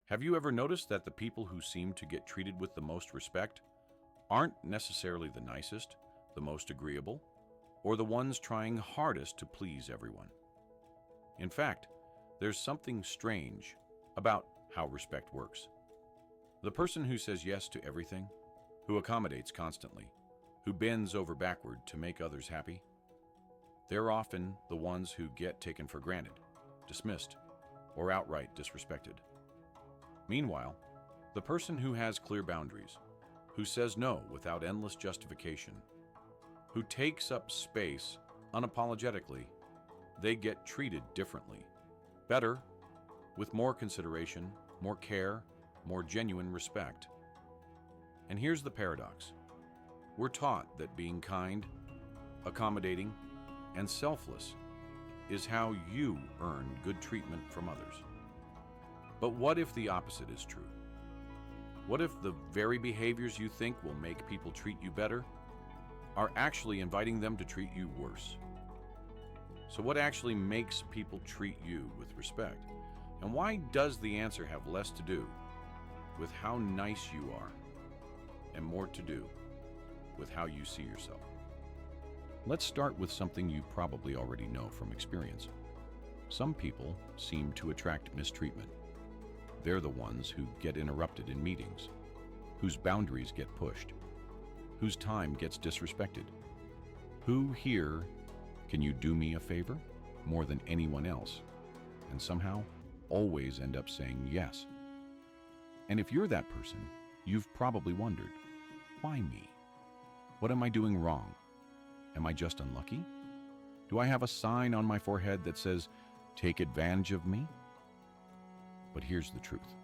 Have you ever noticed that the people who seem to get treated with the most respect aren't necessarily the nicest, the most agreeable, or the ones trying hardest to please everyone? In fact, there's something strange about how respect works. The person who says yes to everything, who accommodates constantly, who bends over backward to make others happy, they're often the ones who get taken for granted, dismissed, or outright disrespected. Meanwhile, the person who has clear boundaries, who says no without endless justification, who takes up space unapologetically, they get treated differently, better, with more consideration, more care, more genuine respect. And here's the paradox. We're taught that being kind, accommodating, and selfless is how you earn good treatment from others. But what if the opposite is true? What if the very behaviors you think will make people treat you better are actually inviting them to treat you worse? So what actually makes people treat you with respect? And why does the answer have less to do with how nice you are and more to do with how you see yourself? Let's start with something you probably already know from experience. Some people seem to attract mistreatment. They're the ones who get interrupted in meetings, whose boundaries get pushed, whose time gets disrespected. Who here can you do me a favor more than anyone else, and somehow always end up saying yes? And if you're that person, you've probably wondered, why me? What am I doing wrong? Am I just unlucky? Do I have a sign on my forehead that says, "Take advantage of me"? But here's the truth.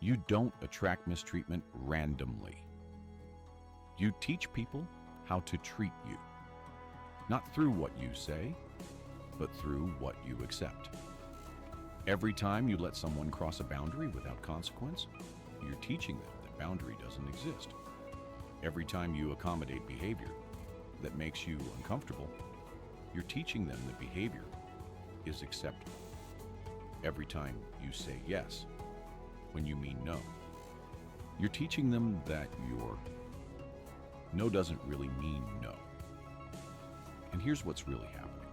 You don't attract mistreatment randomly. You teach people how to treat you, not through what you say, but through what you accept. Every time you let someone cross a boundary without consequence, you're teaching them that boundary doesn't exist. Every time you accommodate behavior that makes you uncomfortable, you're teaching them that behavior is acceptable. Every time you say yes when you mean no, you're teaching them that your no doesn't really mean no. And here's what's really happening.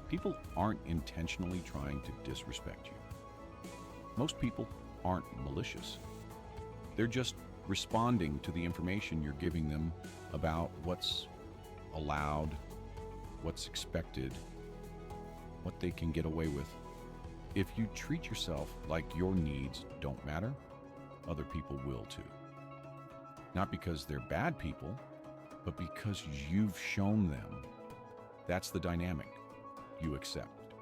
People aren't intentionally trying to disrespect you. Most people aren't malicious. They're just responding to the information you're giving them about what's allowed, what's expected, what they can get away with. If you treat yourself like your needs don't matter, other people will too. Not because they're bad people, but because you've shown them that's the dynamic you accept.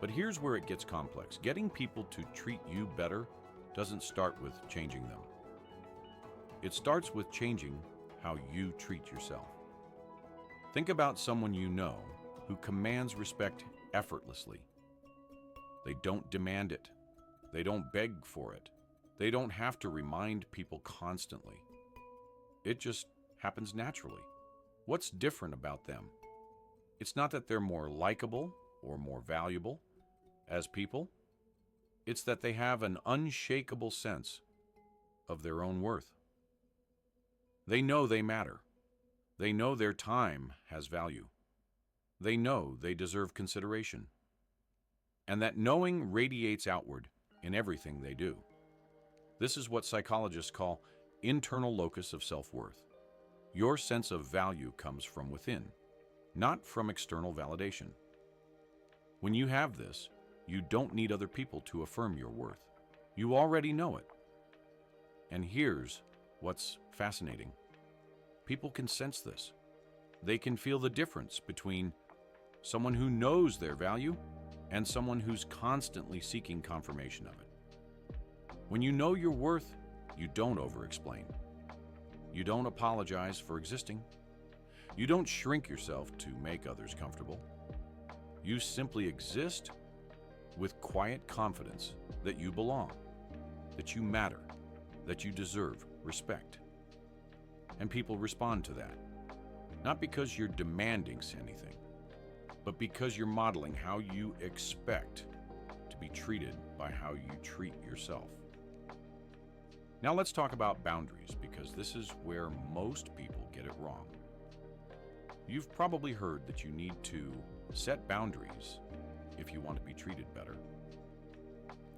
But here's where it gets complex. Getting people to treat you better doesn't start with changing them. It starts with changing how you treat yourself. Think about someone you know who commands respect effortlessly. They don't demand it. They don't beg for it. They don't have to remind people constantly. It just happens naturally. What's different about them? It's not that they're more likable or more valuable as people. It's that they have an unshakable sense of their own worth. They know they matter. They know their time has value. They know they deserve consideration. And that knowing radiates outward in everything they do. This is what psychologists call internal locus of self-worth. Your sense of value comes from within, not from external validation. When you have this, you don't need other people to affirm your worth. You already know it. And here's what's fascinating. People can sense this. They can feel the difference between someone who knows their value and someone who's constantly seeking confirmation of it. When you know your worth, you don't over-explain. You don't apologize for existing. You don't shrink yourself to make others comfortable. You simply exist with quiet confidence that you belong, that you matter, that you deserve respect. And people respond to that, not because you're demanding anything, but because you're modeling how you expect to be treated by how you treat yourself. Now let's talk about boundaries, because this is where most people get it wrong. You've probably heard that you need to set boundaries if you want to be treated better.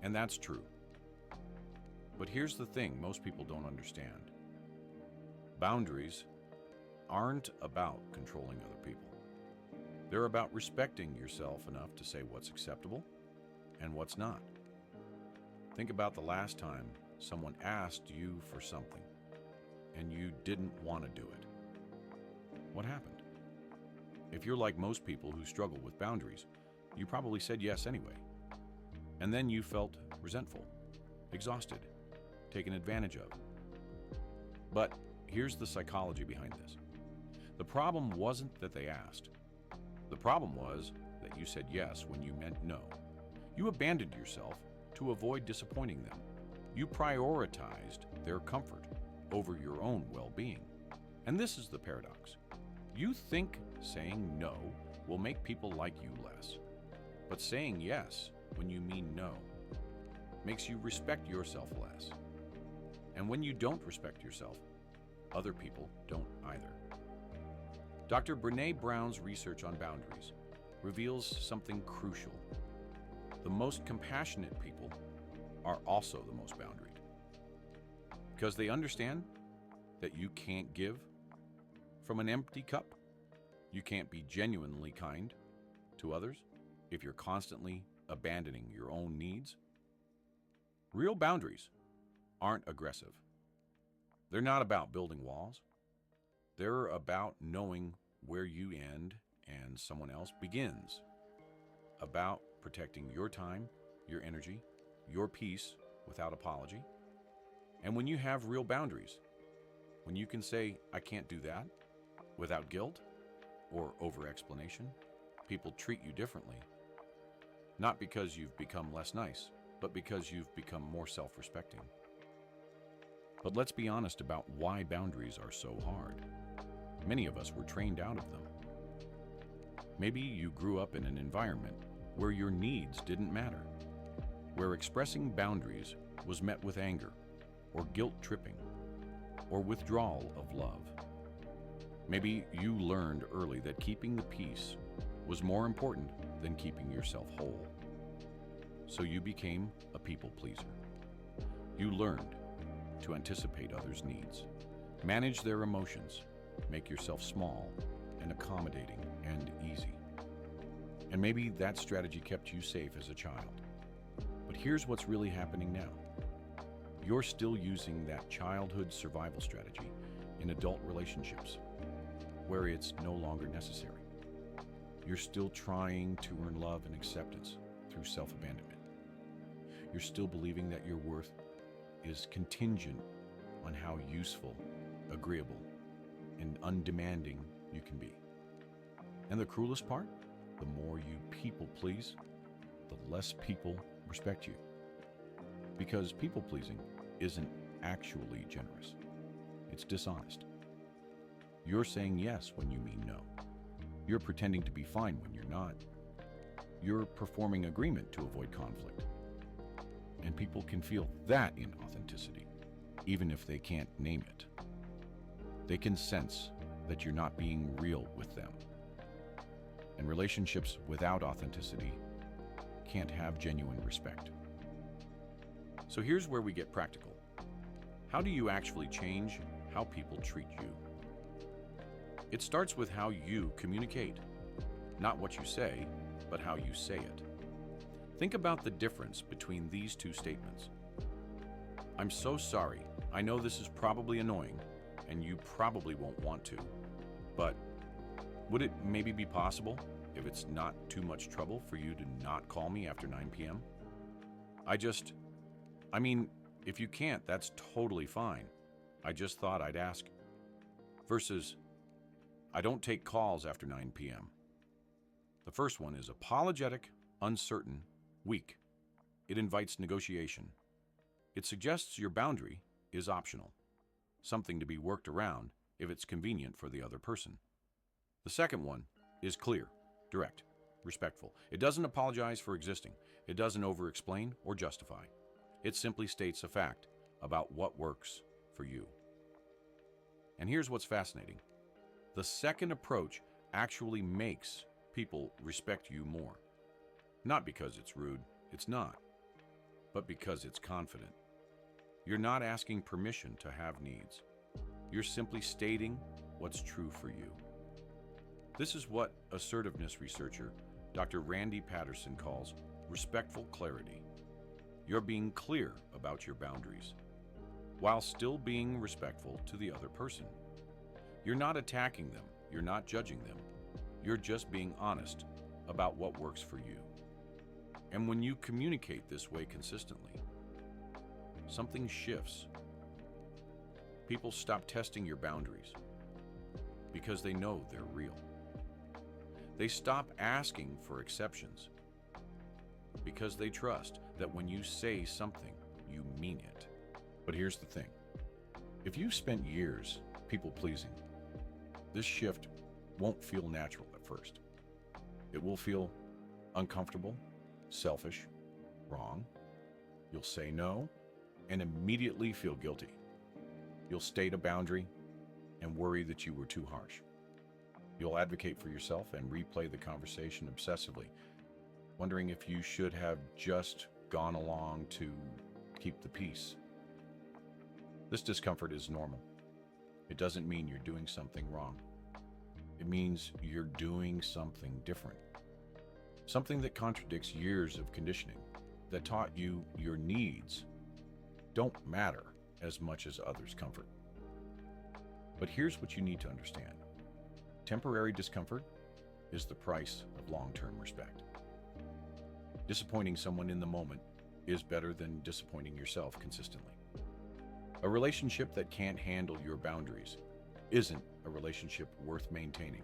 And that's true. But here's the thing most people don't understand. Boundaries aren't about controlling other people. They're about respecting yourself enough to say what's acceptable and what's not. Think about the last time someone asked you for something and you didn't want to do it. What happened? If you're like most people who struggle with boundaries, you probably said yes anyway. And then you felt resentful, exhausted, taken advantage of. But here's the psychology behind this. The problem wasn't that they asked. The problem was that you said yes when you meant no. You abandoned yourself to avoid disappointing them. You prioritized their comfort over your own well-being. And this is the paradox. You think saying no will make people like you less. But saying yes when you mean no makes you respect yourself less. And when you don't respect yourself, other people don't either. Dr. Brené Brown's research on boundaries reveals something crucial. The most compassionate people are also the most boundaried, because they understand that you can't give from an empty cup. You can't be genuinely kind to others if you're constantly abandoning your own needs. Real boundaries aren't aggressive. They're not about building walls. They're about knowing where you end and someone else begins. About protecting your time, your energy, your peace without apology. And when you have real boundaries, when you can say, I can't do that, without guilt or over-explanation, people treat you differently. Not because you've become less nice, but because you've become more self-respecting. But let's be honest about why boundaries are so hard. Many of us were trained out of them. Maybe you grew up in an environment where your needs didn't matter, where expressing boundaries was met with anger, or guilt-tripping, or withdrawal of love. Maybe you learned early that keeping the peace was more important than keeping yourself whole. So you became a people pleaser. You learned to anticipate others' needs, manage their emotions, make yourself small and accommodating and easy. And maybe that strategy kept you safe as a child. But here's what's really happening now. You're still using that childhood survival strategy in adult relationships, where it's no longer necessary. You're still trying to earn love and acceptance through self-abandonment. You're still believing that your worth is contingent on how useful, agreeable, and undemanding you can be. And the cruelest part, the more you people please, the less people respect you. Because people pleasing isn't actually generous. It's dishonest. You're saying yes when you mean no. You're pretending to be fine when you're not. You're performing agreement to avoid conflict. And people can feel that inauthenticity, even if they can't name it. They can sense that you're not being real with them. And relationships without authenticity can't have genuine respect. So here's where we get practical. How do you actually change how people treat you? It starts with how you communicate. Not what you say, but how you say it. Think about the difference between these two statements. I'm so sorry. I know this is probably annoying, and you probably won't want to, but would it maybe be possible, if it's not too much trouble, for you to not call me after 9 p.m.? If you can't, that's totally fine. I just thought I'd ask. Versus, I don't take calls after 9 p.m. The first one is apologetic, uncertain, weak. It invites negotiation. It suggests your boundary is optional, something to be worked around if it's convenient for the other person. The second one is clear, direct, respectful. It doesn't apologize for existing. It doesn't over-explain or justify. It simply states a fact, about what works for you. And here's what's fascinating. The second approach actually makes people respect you more. Not because it's rude, it's not, but because it's confident. You're not asking permission to have needs. You're simply stating what's true for you. This is what assertiveness researcher Dr. Randy Patterson calls respectful clarity. You're being clear about your boundaries, while still being respectful to the other person. You're not attacking them, you're not judging them. You're just being honest about what works for you. And when you communicate this way consistently, something shifts. People stop testing your boundaries because they know they're real. They stop asking for exceptions because they trust that when you say something, you mean it. But here's the thing. If you've spent years people-pleasing, this shift won't feel natural at first. It will feel uncomfortable, selfish, wrong. You'll say no and immediately feel guilty. You'll state a boundary and worry that you were too harsh. You'll advocate for yourself and replay the conversation obsessively, wondering if you should have just gone along to keep the peace. This discomfort is normal. It doesn't mean you're doing something wrong. It means you're doing something different. Something that contradicts years of conditioning that taught you your needs don't matter as much as others' comfort. But here's what you need to understand. Temporary discomfort is the price of long-term respect. Disappointing someone in the moment is better than disappointing yourself consistently. A relationship that can't handle your boundaries isn't a relationship worth maintaining.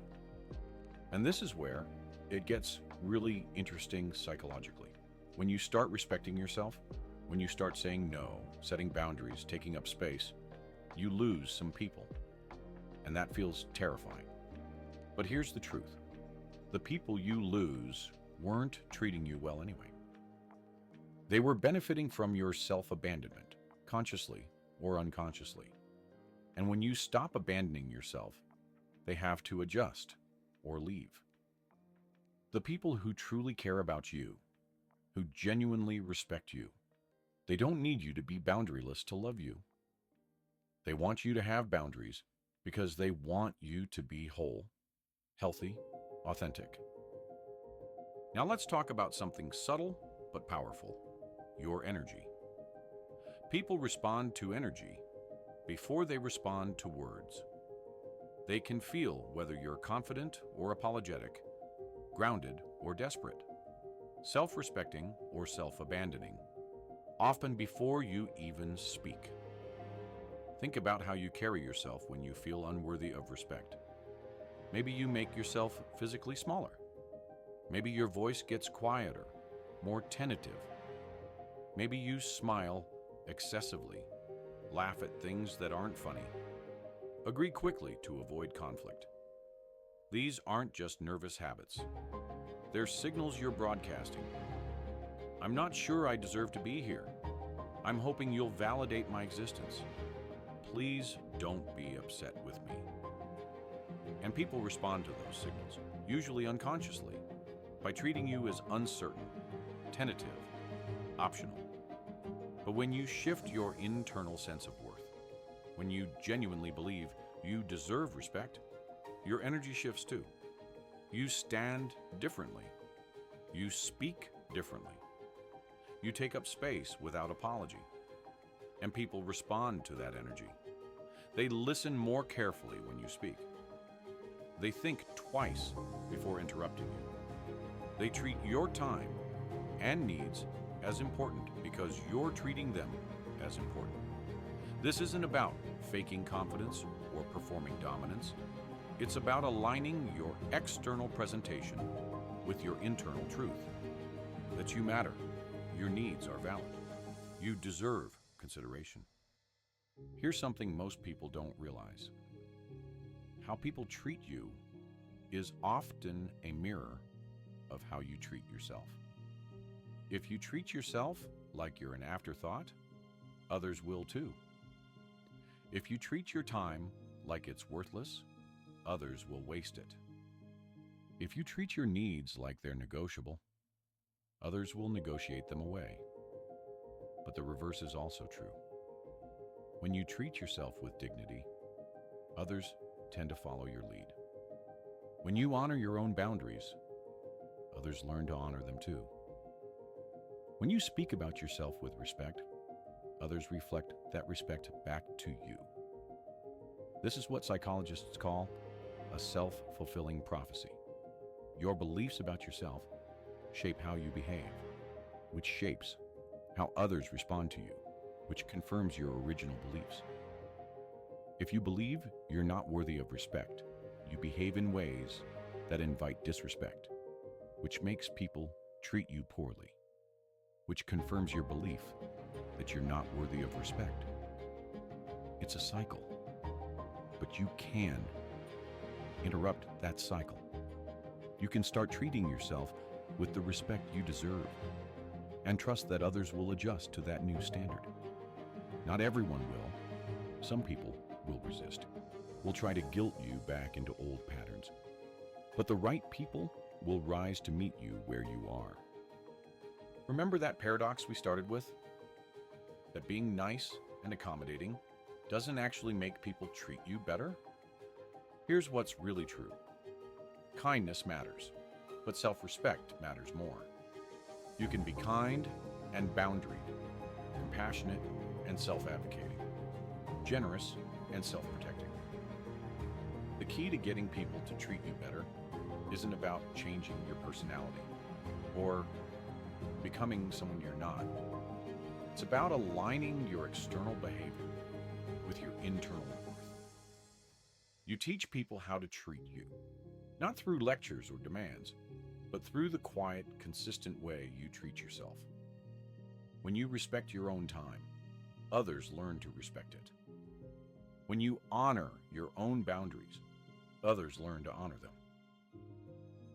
And this is where it gets really interesting psychologically. When you start respecting yourself, when you start saying no, setting boundaries, taking up space, you lose some people. And that feels terrifying. But here's the truth. The people you lose weren't treating you well anyway. They were benefiting from your self-abandonment, consciously or unconsciously. And when you stop abandoning yourself, they have to adjust or leave. The people who truly care about you, who genuinely respect you, they don't need you to be boundaryless to love you. They want you to have boundaries because they want you to be whole, healthy, authentic. Now let's talk about something subtle but powerful: your energy. People respond to energy before they respond to words. They can feel whether you're confident or apologetic, grounded or desperate, self-respecting or self-abandoning, often before you even speak. Think about how you carry yourself when you feel unworthy of respect. Maybe you make yourself physically smaller. Maybe your voice gets quieter, more tentative. Maybe you smile excessively, laugh at things that aren't funny, agree quickly to avoid conflict. These aren't just nervous habits. They're signals you're broadcasting. I'm not sure I deserve to be here. I'm hoping you'll validate my existence. Please don't be upset with me. And people respond to those signals, usually unconsciously, by treating you as uncertain, tentative, optional. But when you shift your internal sense of worth, when you genuinely believe you deserve respect, your energy shifts too. You stand differently. You speak differently. You take up space without apology. And people respond to that energy. They listen more carefully when you speak. They think twice before interrupting you. They treat your time and needs as important because you're treating them as important. This isn't about faking confidence or performing dominance. It's about aligning your external presentation with your internal truth. That you matter, your needs are valid, you deserve consideration. Here's something most people don't realize. How people treat you is often a mirror of how you treat yourself. If you treat yourself like you're an afterthought, others will too. If you treat your time like it's worthless, others will waste it. If you treat your needs like they're negotiable, others will negotiate them away. But the reverse is also true. When you treat yourself with dignity, others tend to follow your lead. When you honor your own boundaries, others learn to honor them too. When you speak about yourself with respect, others reflect that respect back to you. This is what psychologists call a self-fulfilling prophecy. Your beliefs about yourself shape how you behave, which shapes how others respond to you, which confirms your original beliefs. If you believe you're not worthy of respect, you behave in ways that invite disrespect, which makes people treat you poorly, which confirms your belief that you're not worthy of respect. It's a cycle, but you can interrupt that cycle. You can start treating yourself with the respect you deserve and trust that others will adjust to that new standard. Not everyone will. Some people will resist, will try to guilt you back into old patterns. But the right people will rise to meet you where you are. Remember that paradox we started with? That being nice and accommodating doesn't actually make people treat you better? Here's what's really true. Kindness matters, but self-respect matters more. You can be kind and boundaried, compassionate and self-advocating, generous and self-protecting. The key to getting people to treat you better isn't about changing your personality or becoming someone you're not. It's about aligning your external behavior with your internal worth. You teach people how to treat you, not through lectures or demands, but through the quiet, consistent way you treat yourself. When you respect your own time, others learn to respect it. When you honor your own boundaries, others learn to honor them.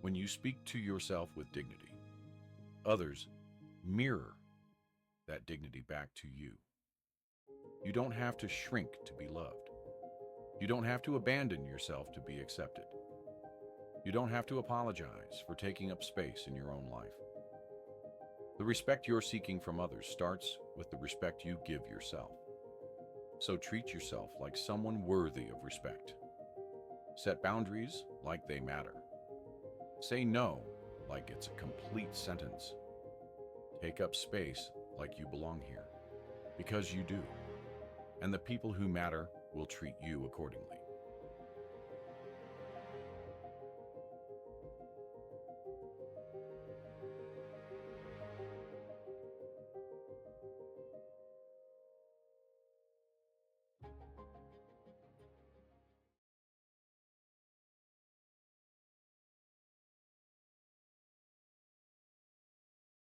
When you speak to yourself with dignity, others mirror that dignity back to you. You don't have to shrink to be loved. You don't have to abandon yourself to be accepted. You don't have to apologize for taking up space in your own life. The respect you're seeking from others starts with the respect you give yourself. So treat yourself like someone worthy of respect. Set boundaries like they matter. Say no like it's a complete sentence. Take up space like you belong here, because you do. And the people who matter will treat you accordingly.